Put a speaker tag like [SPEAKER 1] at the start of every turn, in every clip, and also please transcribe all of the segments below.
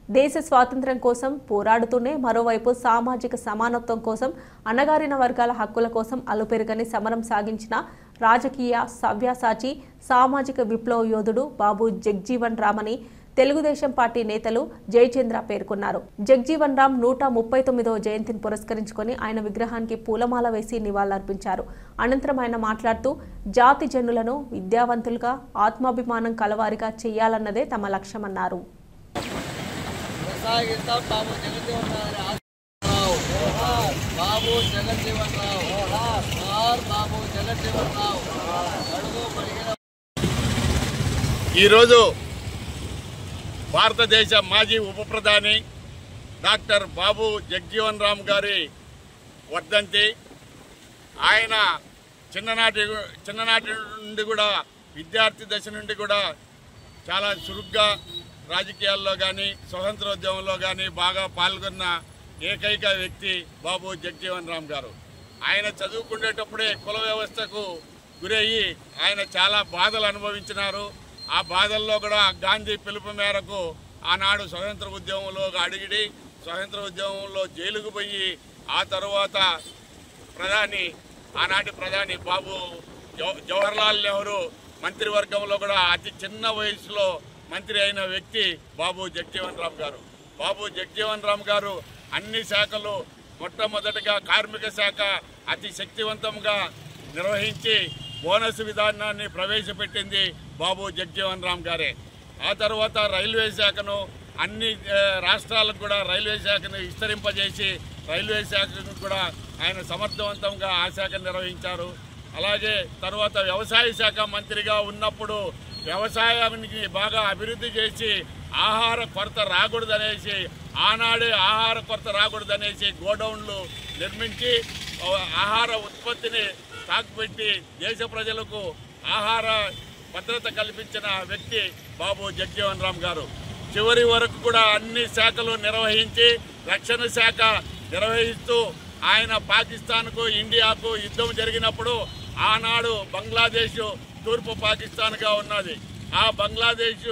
[SPEAKER 1] దేశ స్వాతంత్ర్యం కోసం పోరాడుతూనే మరోవైపు సామాజిక సమానత్వం కోసం అణగారిన వర్గాల హక్కుల కోసం అలుపెరుగని సమరం సాగించిన రాజకీయ సవ్యసాచి సామాజిక విప్లవ యోధుడు బాబు జగ్జీవన్ రామ్ అని తెలుగుదేశం పార్టీ నేతలు జయచంద్ర పేర్కొన్నారు. జగ్జీవన్ రామ్ 139వ జయంతిని పురస్కరించుకొని ఆయన విగ్రహానికి పూలమాల వేసి నివాళులర్పించారు. అనంతరం ఆయన మాట్లాడుతూ జాతి జనులను విద్యావంతులుగా ఆత్మాభిమానం కలవారిగా చేయాలన్నదే తమ లక్ష్యమన్నారు.
[SPEAKER 2] ఈరోజు భారతదేశ మాజీ ఉప ప్రధాని డాక్టర్ బాబు జగ్జీవన్ రామ్ గారి వర్ధంతి. ఆయన చిన్ననాటి నుండి కూడా విద్యార్థి దశ నుండి కూడా చాలా చురుగ్గా రాజకీయాల్లో కానీ స్వతంత్రోద్యమంలో కానీ బాగా పాల్గొన్న ఏకైక వ్యక్తి బాబు జగ్జీవన్ రామ్ గారు. ఆయన చదువుకునేటప్పుడే కుల వ్యవస్థకు గురయ్యి ఆయన చాలా బాధలు అనుభవించినారు. ఆ బాధల్లో కూడా గాంధీ పిలుపు మేరకు ఆనాడు స్వతంత్ర ఉద్యమంలో అడిగిడి స్వతంత్ర ఉద్యమంలో జైలుకు పోయి ఆ తర్వాత ఆనాటి ప్రధాని బాబు జవహర్లాల్ నెహ్రూ మంత్రివర్గంలో కూడా అతి చిన్న వయసులో మంత్రి అయిన వ్యక్తి బాబు జగ్జీవన్ రామ్ గారు. బాబు జగ్జీవన్ రామ్ గారు అన్ని శాఖలు మొట్టమొదటిగా కార్మిక శాఖ అతి శక్తివంతంగా నిర్వహించి బోనస్ విధానాన్ని ప్రవేశపెట్టింది బాబు జగ్జీవన్ రామ్ గారే. ఆ తర్వాత రైల్వే శాఖను అన్ని రాష్ట్రాలకు కూడా రైల్వే శాఖను విస్తరింపజేసి రైల్వే శాఖను కూడా ఆయన సమర్థవంతంగా ఆ శాఖ నిర్వహించారు. అలాగే తర్వాత వ్యవసాయ శాఖ మంత్రిగా ఉన్నప్పుడు వ్యవసాయానికి బాగా అభివృద్ధి చేసి ఆహార కొరత రాకూడదనేసి ఆనాడే ఆహార కొరత రాకూడదనేసి గోడౌన్లు నిర్మించి ఆహార ఉత్పత్తిని స్టాక్ పెట్టి దేశ ప్రజలకు ఆహార భద్రత కల్పించిన వ్యక్తి బాబు జగ్జీవన్ రామ్ గారు. చివరి వరకు కూడా అన్ని శాఖలు నిర్వహించి రక్షణ శాఖ నిర్వహిస్తూ ఆయన పాకిస్తాన్కు ఇండియాకు యుద్ధం జరిగినప్పుడు ఆనాడు బంగ్లాదేశ్ తూర్పు పాకిస్తాన్గా ఉన్నది. ఆ బంగ్లాదేశ్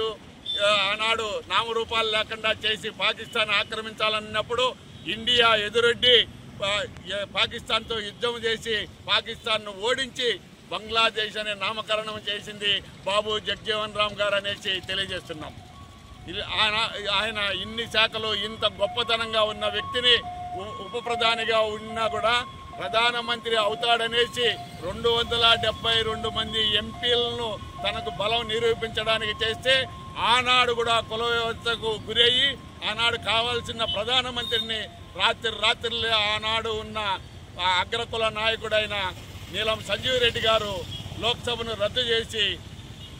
[SPEAKER 2] ఆనాడు నామరూపాలు లేకుండా చేసి పాకిస్తాన్ ఆక్రమించాలన్నప్పుడు ఇండియా ఎదురొడ్డి పాకిస్తాన్తో యుద్ధం చేసి పాకిస్తాన్ను ఓడించి బంగ్లాదేశ్ అనే నామకరణం చేసింది బాబు జగ్జీవన్ రామ్ గారు అనేసి తెలియజేస్తున్నాం. ఆయన ఇన్ని శాఖలు ఇంత గొప్పతనంగా ఉన్న వ్యక్తిని ఉప ప్రధానిగా ఉన్నా కూడా ప్రధానమంత్రి అవుతాడనేసి 272 మంది ఎంపీలను తనకు బలం నిరూపించడానికి చేస్తే ఆనాడు కూడా కుల వ్యవస్థకు గురయ్యి ఆనాడు కావాల్సిన ప్రధానమంత్రిని రాత్రి ఆనాడు ఉన్న అగ్రకుల నాయకుడైన నీలం సంజీవ్ రెడ్డి గారు లోక్సభను రద్దు చేసి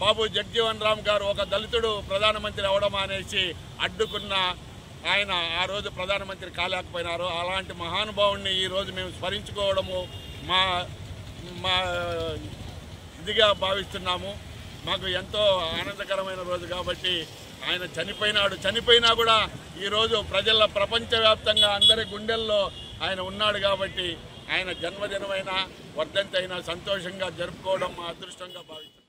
[SPEAKER 2] బాబు జగ్జీవన్ రామ్ గారు ఒక దళితుడు ప్రధానమంత్రి అవడం అనేసి అడ్డుకున్న ఆయన ఆ రోజు ప్రధానమంత్రి కాలేకపోయినారు. అలాంటి మహానుభావుడిని ఈరోజు మేము స్మరించుకోవడము మా ఇదిగా భావిస్తున్నాము. మాకు ఎంతో ఆనందకరమైన రోజు కాబట్టి ఆయన చనిపోయినా కూడా ఈరోజు ప్రపంచవ్యాప్తంగా అందరి గుండెల్లో ఆయన ఉన్నాడు కాబట్టి ఆయన జన్మదినమైన వర్ధంతి అయినా సంతోషంగా జరుపుకోవడం మా అదృష్టంగా భావిస్తున్నాం.